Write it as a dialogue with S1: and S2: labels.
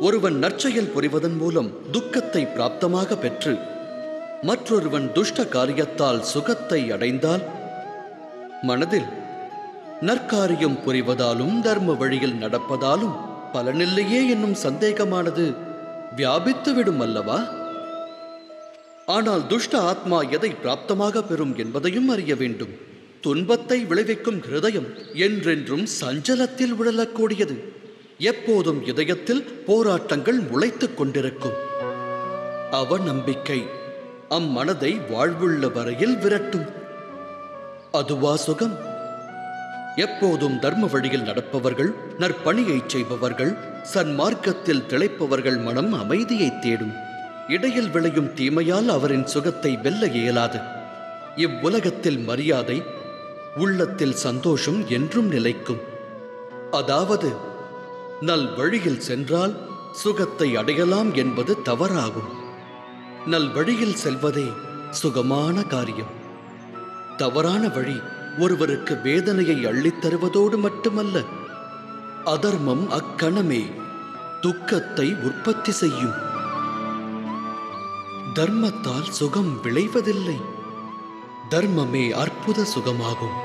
S1: ஒருவன் நற்செயல் புரிவதன் மூலம் துக்கத்தை பிராப்தமாக பெற்று மற்றொருவன் துஷ்ட காரியத்தால் சுகத்தை அடைந்தால் மனதில் நற்காரியம் புரிவதாலும் தர்ம வழியில் நடப்பதாலும் பலனில்லையே என்னும் சந்தேகமானது வியாபித்துவிடும் அல்லவா? ஆனால் துஷ்ட ஆத்மா எதை பிராப்தமாக பெறும் என்பதையும் அறிய வேண்டும். துன்பத்தை விளைவிக்கும் ஹிருதயம் என்றென்றும் சஞ்சலத்தில் உழலக்கூடியது. எப்போதும் இதயத்தில் போராட்டங்கள் முளைத்துக் கொண்டிருக்கும். அவநம்பிக்கை அம்மனதை வாழ்வுள்ள வரையில் விரட்டும். அதுவா சுகம்? எப்போதும் தர்ம வழியில் நடப்பவர்கள், நற்பணியை செய்பவர்கள், சன்மார்க்கத்தில் திளைப்பவர்கள் மனம் அமைதியை தேடும். இடையில் விளையும் தீமையால் அவரின் சுகத்தை வெல்ல இயலாது. இவ்வுலகத்தில் மரியாதை, உள்ளத்தில் சந்தோஷம் என்றும் நிலைக்கும். அதாவது நல் வழியில் சென்றால் சுகத்தை அடையலாம் என்பது தவறாகும். நல் வழியில் செல்வதே சுகமான காரியம். தவறான வழி ஒருவருக்கு வேதனையை அள்ளித்தருவதோடு மட்டுமல்ல, அதர்மம் அக்கணமே துக்கத்தை உற்பத்தி செய்யும். தர்மத்தால் சுகம் விளைவதில்லை. தர்மமே அற்புத சுகமாகும்.